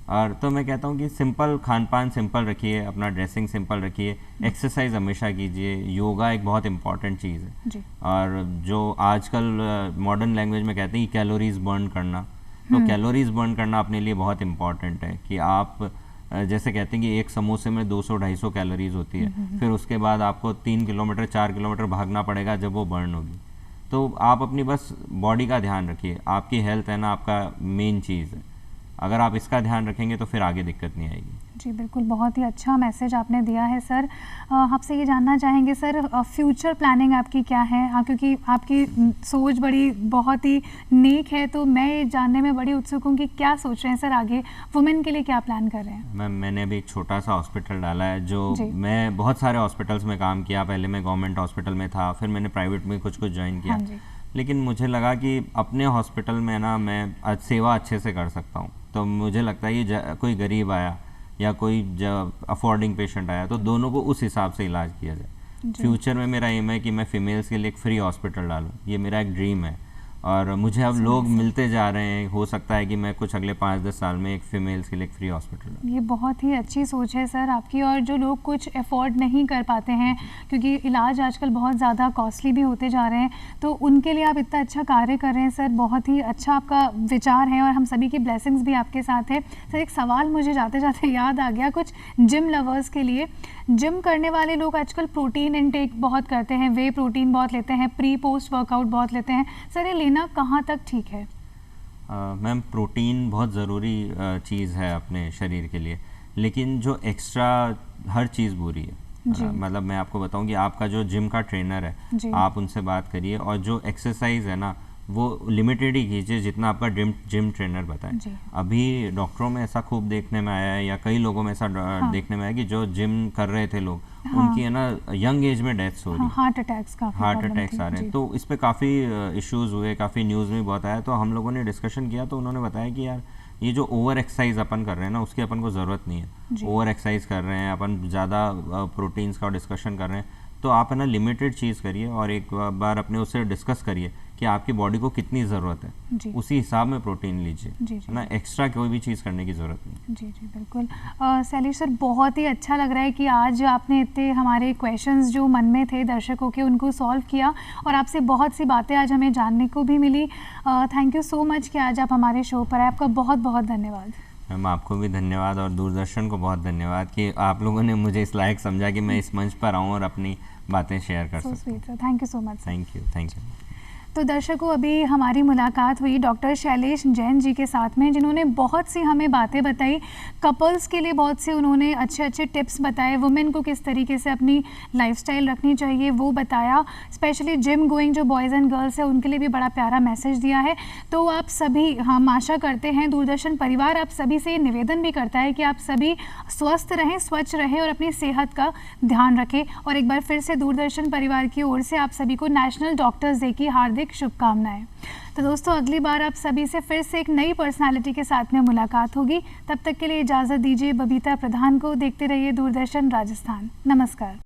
और तो मैं कहता हूँ कि सिंपल खान पान सिंपल रखिए, अपना ड्रेसिंग सिंपल रखिए, एक्सरसाइज हमेशा कीजिए, योगा एक बहुत इंपॉर्टेंट चीज़ है जी। और जो आजकल मॉडर्न लैंग्वेज में कहते हैं कि कैलोरीज बर्न करना, तो कैलोरीज बर्न करना अपने लिए बहुत इंपॉर्टेंट है कि आप जैसे कहते हैं कि एक समोसे में 200-250 कैलोरीज होती है, फिर उसके बाद आपको 3 किलोमीटर 4 किलोमीटर भागना पड़ेगा जब वो बर्न होगी। तो आप अपनी बस बॉडी का ध्यान रखिए, आपकी हेल्थ है ना आपका मेन चीज़ है, अगर आप इसका ध्यान रखेंगे तो फिर आगे दिक्कत नहीं आएगी। जी बिल्कुल, बहुत ही अच्छा मैसेज आपने दिया है सर। आपसे ये जानना चाहेंगे सर, फ्यूचर प्लानिंग आपकी क्या है? क्योंकि आपकी सोच बहुत ही नेक है, तो मैं ये जानने में बड़ी उत्सुक हूँ कि क्या सोच रहे हैं सर आगे, वुमेन के लिए क्या प्लान कर रहे हैं? मैंने अभी एक छोटा सा हॉस्पिटल डाला है, जो मैं बहुत सारे हॉस्पिटल्स में काम किया, पहले मैं गवर्नमेंट हॉस्पिटल में था, फिर मैंने प्राइवेट में कुछ ज्वाइन किया, लेकिन मुझे लगा कि अपने हॉस्पिटल में ना मैं सेवा अच्छे से कर सकता हूँ। तो मुझे लगता है ये कोई गरीब आया या कोई अफोर्डिंग पेशेंट आया तो दोनों को उस हिसाब से इलाज किया जाए। फ्यूचर में मेरा एम है कि मैं फीमेल्स के लिए एक फ्री हॉस्पिटल डालूँ, ये मेरा एक ड्रीम है, और मुझे अब लोग मिलते जा रहे हैं, हो सकता है कि मैं कुछ अगले 5-10 साल में एक फीमेल्स के लिए एक फ्री हॉस्पिटल डालूँ। ये बहुत ही अच्छी सोच है सर आपकी। और जो लोग कुछ अफोर्ड नहीं कर पाते हैं, क्योंकि इलाज आजकल बहुत ज़्यादा कॉस्टली भी होते जा रहे हैं, तो उनके लिए आप इतना अच्छा कार्य कर रहे हैं सर, बहुत ही अच्छा आपका विचार है, और हम सभी की ब्लेसिंग्स भी आपके साथ है। सर एक सवाल मुझे जाते जाते याद आ गया, कुछ जिम लवर्स के लिए, जिम करने वाले लोग आजकल प्रोटीन इनटेक बहुत करते हैं, वे प्रोटीन बहुत लेते हैं, प्री पोस्ट वर्कआउट बहुत लेते हैं, सर ये लेना कहाँ तक ठीक है? मैम प्रोटीन बहुत ज़रूरी चीज़ है अपने शरीर के लिए, लेकिन जो एक्स्ट्रा हर चीज़ बुरी है। मतलब मैं आपको बताऊं कि आपका जो जिम का ट्रेनर है, आप उनसे बात करिए, और जो एक्सरसाइज है ना वो लिमिटेड ही कीजिए जितना आपका जिम ट्रेनर बताए। अभी डॉक्टरों में ऐसा खूब देखने में आया है, या कई लोगों में ऐसा देखने में आया कि जो जिम कर रहे थे लोग, उनकी है ना यंग एज में डेथ्स हो रही, हार्ट अटैक्स आ रहे हैं। तो इस पे काफ़ी इश्यूज हुए, काफ़ी न्यूज़ में बहुत आया, तो हम लोगों ने डिस्कशन किया, तो उन्होंने बताया कि यार ये जो ओवर एक्सरसाइज अपन कर रहे हैं ना, उसकी अपन को ज़रूरत नहीं है। ओवर एक्सरसाइज कर रहे हैं अपन, ज़्यादा प्रोटीन्स का डिस्कशन कर रहे हैं, तो आप है ना लिमिटेड चीज़ करिए, और एक बार अपने उससे डिस्कस करिए कि आपकी बॉडी को कितनी ज़रूरत है, उसी हिसाब में प्रोटीन लीजिए, है ना, एक्स्ट्रा कोई भी चीज़ करने की ज़रूरत नहीं। जी जी बिल्कुल। शैलेश सर बहुत ही अच्छा लग रहा है कि आज आपने इतने हमारे क्वेश्चंस जो मन में थे दर्शकों के, उनको सॉल्व किया, और आपसे बहुत सी बातें आज हमें जानने को भी मिली। थैंक यू सो मच कि आज आप हमारे शो पर आए, आपका बहुत बहुत धन्यवाद। मैम आपको भी धन्यवाद, और दूरदर्शन को बहुत धन्यवाद कि आप लोगों ने मुझे इस लायक समझा कि मैं इस मंच पर आऊँ और अपनी बातें शेयर कर सकूँ। Thank you so much. Thank you. तो दर्शकों, अभी हमारी मुलाकात हुई डॉक्टर शैलेश जैन जी के साथ में, जिन्होंने बहुत सी हमें बातें बताई, कपल्स के लिए बहुत से उन्होंने अच्छे अच्छे टिप्स बताए, वुमेन को किस तरीके से अपनी लाइफस्टाइल रखनी चाहिए वो बताया, स्पेशली जिम गोइंग जो बॉयज़ एंड गर्ल्स है उनके लिए भी बड़ा प्यारा मैसेज दिया है। तो आप सभी, हम आशा करते हैं दूरदर्शन परिवार आप सभी से निवेदन भी करता है कि आप सभी स्वस्थ रहें, स्वच्छ रहें और अपनी सेहत का ध्यान रखें। और एक बार फिर से दूरदर्शन परिवार की ओर से आप सभी को नेशनल डॉक्टर्स डे की हार्दिक शुभकामनाएं। तो दोस्तों, अगली बार आप सभी से फिर से एक नई पर्सनालिटी के साथ में मुलाकात होगी। तब तक के लिए इजाज़त दीजिए बबीता प्रधान को। देखते रहिए दूरदर्शन राजस्थान। नमस्कार।